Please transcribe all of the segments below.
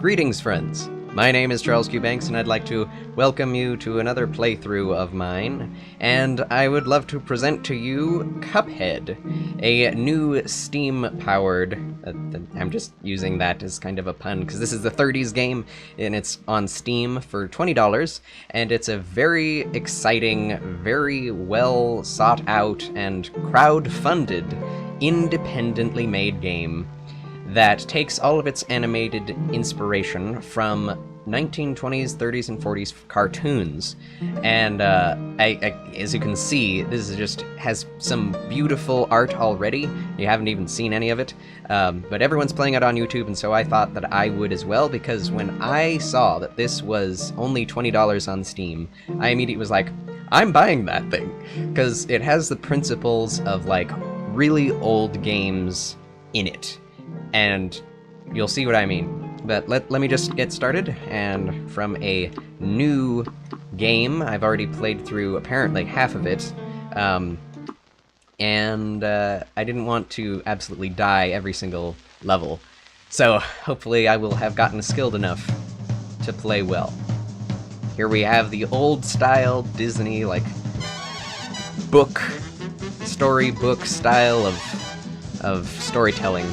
Greetings, friends. My name is Charles Q. Banks, and I'd like to welcome you to another playthrough of mine, and I would love to present to you Cuphead, a new Steam-powered... I'm just using that as kind of a pun, because this is the 30s game, and it's on Steam for $20, and it's a very exciting, very well sought out, and crowd-funded, independently made game that takes all of its animated inspiration from 1920s, 30s, and 40s cartoons. And as you can see, this is just has some beautiful art already. You haven't even seen any of it, but everyone's playing it on YouTube, and so I thought that I would as well, because when I saw that this was only $20 on Steam, I immediately was like, I'm buying that thing, because it has the principles of, like, really old games in it. And you'll see what I mean. But let me just get started, and from a new game, I've already played through apparently half of it, and I didn't want to absolutely die every single level, so hopefully I will have gotten skilled enough to play well. Here we have the old-style Disney, like, storybook style of storytelling.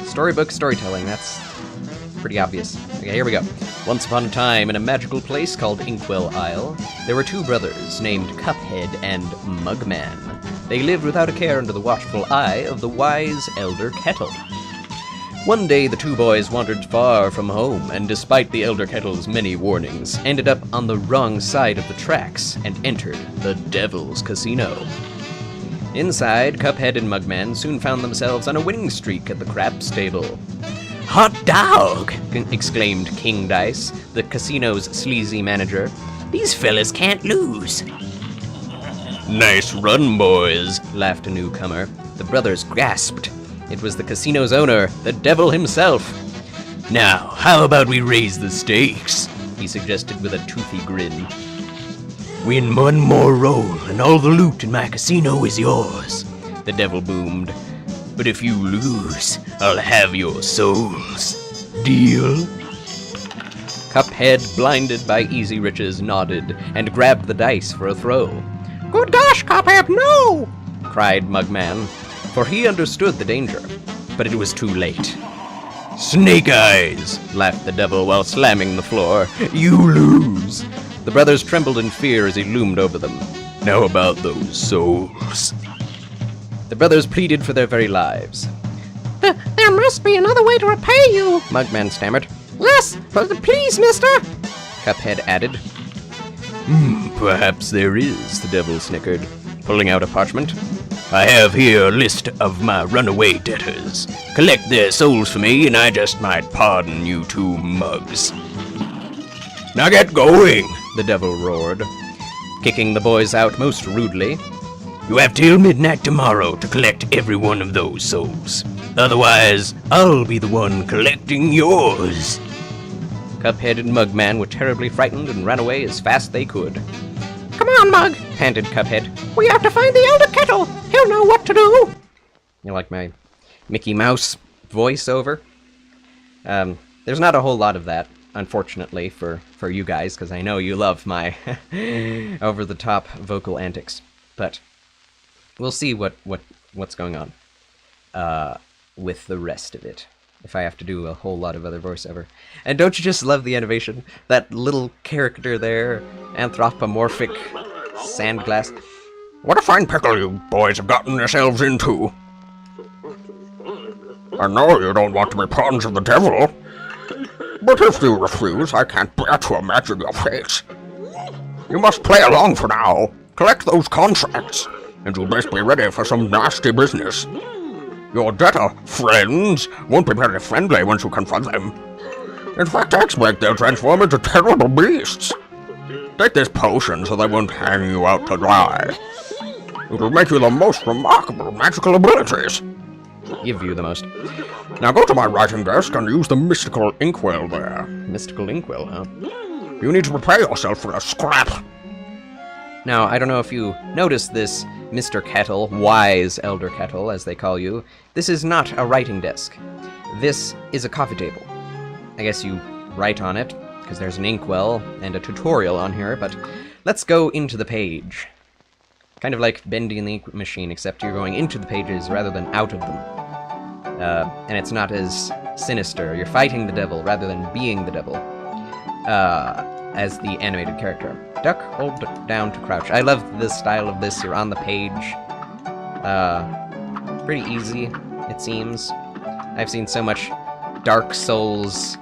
Storybook storytelling, that's pretty obvious. Okay, here we go. Once upon a time, in a magical place called Inkwell Isle, there were two brothers named Cuphead and Mugman. They lived without a care under the watchful eye of the wise Elder Kettle. One day, the two boys wandered far from home, and despite the Elder Kettle's many warnings, ended up on the wrong side of the tracks and entered the Devil's Casino. Inside, Cuphead and Mugman soon found themselves on a winning streak at the craps table. "Hot dog!" exclaimed King Dice, the casino's sleazy manager. "These fellas can't lose." "Nice run, boys," laughed a newcomer. The brothers gasped. It was the casino's owner, the devil himself. "Now, how about we raise the stakes?" he suggested with a toothy grin. "Win one more roll, and all the loot in my casino is yours," the devil boomed. "But if you lose, I'll have your souls. Deal?" Cuphead, blinded by easy riches, nodded and grabbed the dice for a throw. "Good gosh, Cuphead, no!" cried Mugman, for he understood the danger, but it was too late. "Snake eyes!" laughed the devil while slamming the floor. "You lose!" The brothers trembled in fear as he loomed over them. "Now about those souls." The brothers pleaded for their very lives. "There must be another way to repay you," Mugman stammered. "Yes, but please, mister," Cuphead added. Perhaps there is," the devil snickered, pulling out a parchment. "I have here a list of my runaway debtors. Collect their souls for me, and I just might pardon you two mugs." "Now get going," the devil roared, kicking the boys out most rudely. "You have till midnight tomorrow to collect every one of those souls. Otherwise, I'll be the one collecting yours." Cuphead and Mugman were terribly frightened and ran away as fast they could. "Come on, Mug," panted Cuphead. "We have to find the Elder Kettle. He'll know what to do." You like my Mickey Mouse voiceover? There's not a whole lot of that, unfortunately, for you guys, because I know you love my over-the-top vocal antics. But we'll see what's going on with the rest of it, if I have to do a whole lot of other voiceover. And don't you just love the animation? That little character there, anthropomorphic sandglass. "What a fine pickle you boys have gotten yourselves into. I know you don't want to be pawns of the devil, but if you refuse, I can't bear to imagine your face. You must play along for now. Collect those contracts, and you'll best be ready for some nasty business. Your debtor friends won't be very friendly once you confront them. In fact, I expect they'll transform into terrible beasts. Take this potion so they won't hang you out to dry. It will make you the most remarkable magical abilities. Give you the most. Now go to my writing desk and use the mystical inkwell there." Mystical inkwell, huh? "You need to prepare yourself for a scrap." Now, I don't know if you noticed this, Mr. Kettle, wise Elder Kettle, as they call you. This is not a writing desk. This is a coffee table. I guess you write on it, because there's an inkwell and a tutorial on here, but let's go into the page. Kind of like Bendy and the Ink Machine, except you're going into the pages rather than out of them. And it's not as sinister. You're fighting the devil rather than being the devil. As the animated character. Duck, hold down to crouch. I love the style of this. You're on the page. Pretty easy, it seems. I've seen so much Dark Souls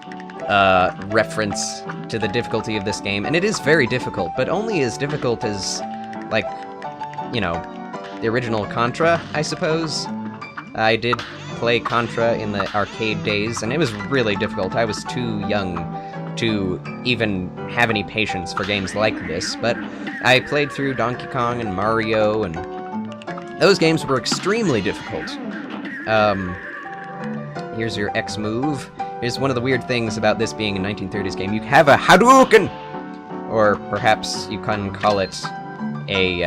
reference to the difficulty of this game, and it is very difficult, but only as difficult as, like, you know, the original Contra, I suppose. I did play Contra in the arcade days, and it was really difficult. I was too young to even have any patience for games like this, but I played through Donkey Kong and Mario, and those games were extremely difficult. Here's your X move. Here's one of the weird things about this being a 1930s game. You have a Hadouken! Or perhaps you can call it a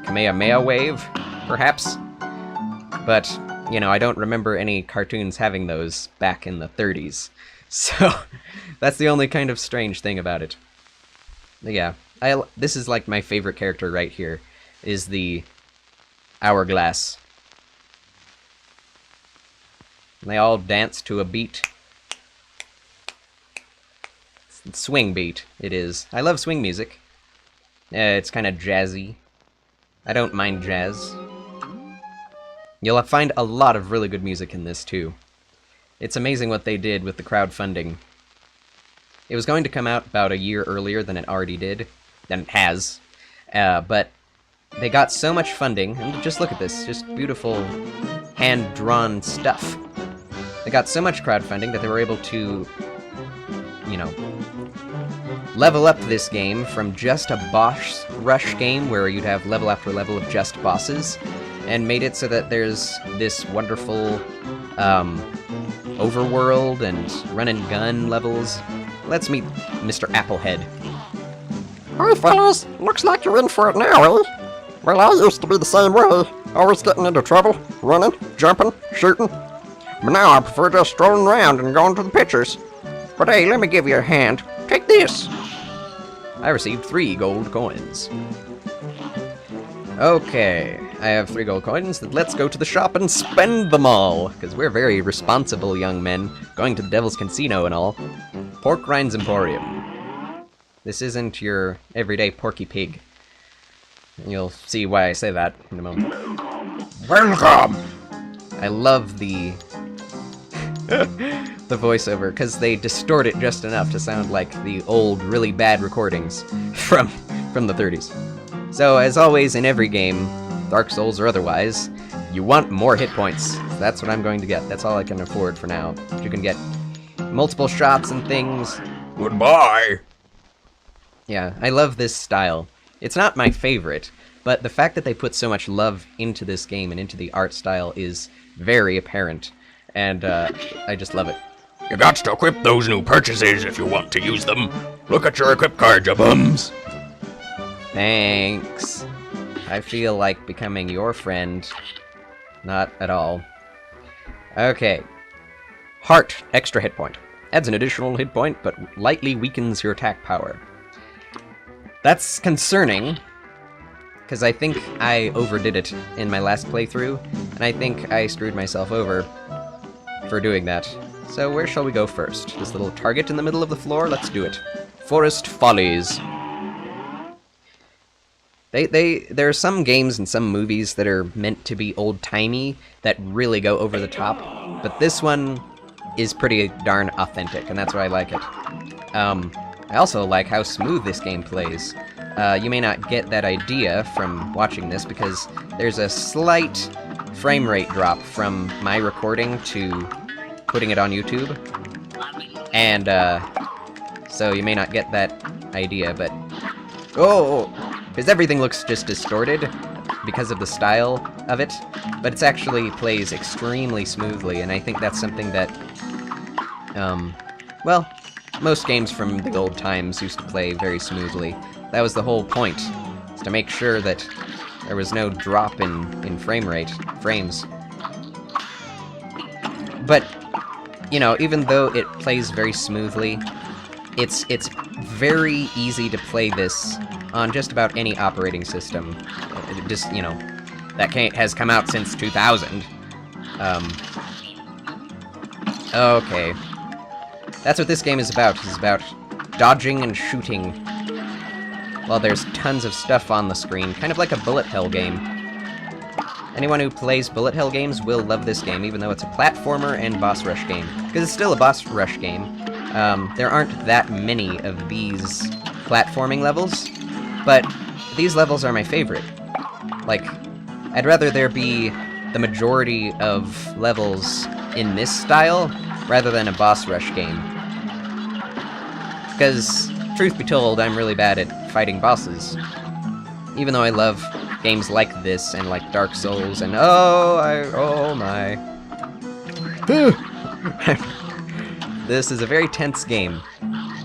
Kamehameha wave, perhaps? But, you know, I don't remember any cartoons having those back in the 30s. So, that's the only kind of strange thing about it. But yeah, this is like my favorite character right here, is the Hourglass. And they all dance to a beat. Swing beat, it is. I love swing music. It's kind of jazzy. I don't mind jazz. You'll find a lot of really good music in this, too. It's amazing what they did with the crowdfunding. It was going to come out about a year earlier than it already did. Than it has. But they got so much funding, and just look at this, just beautiful hand-drawn stuff. They got so much crowdfunding that they were able to, you know, level up this game from just a boss rush game where you'd have level after level of just bosses, and made it so that there's this wonderful overworld and run-and-gun levels. Let's meet Mr. Applehead. Hi, fellas. Looks like you're in for it now, eh? Well, I used to be the same way. Always getting into trouble, running, jumping, shooting. But now I prefer just strolling around and going to the pictures. But hey, let me give you a hand. Take this. I received 3 gold coins. Okay, I have 3 gold coins. Let's go to the shop and spend them all, because we're very responsible young men, going to the Devil's Casino and all. Pork Rinds Emporium. This isn't your everyday Porky Pig. You'll see why I say that in a moment. Welcome. I love the the voiceover, because they distort it just enough to sound like the old, really bad recordings from the 30s. So, as always in every game, Dark Souls or otherwise, you want more hit points. That's what I'm going to get. That's all I can afford for now. You can get multiple shots and things. Goodbye. Yeah, I love this style. It's not my favorite, but the fact that they put so much love into this game and into the art style is very apparent, and I just love it. You got to equip those new purchases if you want to use them. Look at your equip card, ya bums. Thanks. I feel like becoming your friend. Not at all. Okay. Heart, extra hit point. Adds an additional hit point, but lightly weakens your attack power. That's concerning, because I think I overdid it in my last playthrough, and I think I screwed myself over for doing that. So where shall we go first? This little target in the middle of the floor? Let's do it. Forest Follies. There are some games and some movies that are meant to be old-timey that really go over the top, but this one is pretty darn authentic, and that's why I like it. I also like how smooth this game plays. You may not get that idea from watching this, because there's a slight frame rate drop from my recording to putting it on YouTube, and so you may not get that idea, but because everything looks just distorted because of the style of it, but it actually plays extremely smoothly, and I think that's something that, well, most games from the old times used to play very smoothly. That was the whole point, is to make sure that there was no drop in frames. But you know, even though it plays very smoothly, it's very easy to play this on just about any operating system. It just, you know, that has come out since 2000. Okay. That's what this game is about. It's about dodging and shooting. Well, there's tons of stuff on the screen, kind of like a bullet hell game. Anyone who plays bullet hell games will love this game, even though it's a platformer and boss rush game. Because it's still a boss rush game. There aren't that many of these platforming levels, but these levels are my favorite. Like, I'd rather there be the majority of levels in this style rather than a boss rush game. Because, truth be told, I'm really bad at fighting bosses. Even though I love games like this and like Dark Souls and oh my. This is a very tense game,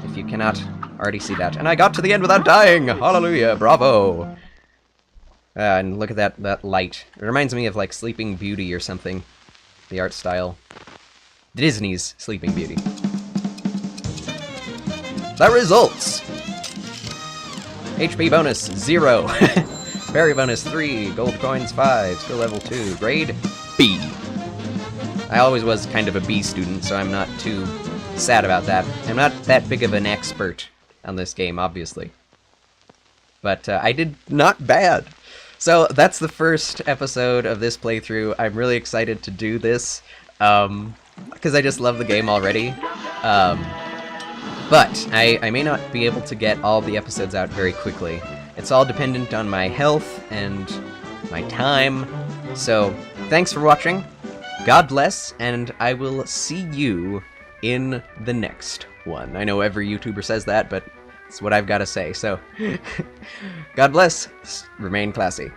if you cannot already see that. And I got to the end without dying! Hallelujah, bravo! And look at that light. It reminds me of like Sleeping Beauty or something. The art style. Disney's Sleeping Beauty. The results! HP bonus, 0. Berry bonus, 3. Gold coins, 5. Skill level 2. Grade, B. I always was kind of a B student, so I'm not too sad about that. I'm not that big of an expert on this game, obviously. But I did not bad. So that's the first episode of this playthrough. I'm really excited to do this, because I just love the game already. But I may not be able to get all the episodes out very quickly. It's all dependent on my health and my time. So, thanks for watching. God bless, and I will see you in the next one. I know every YouTuber says that, but it's what I've got to say. So, God bless. Remain classy.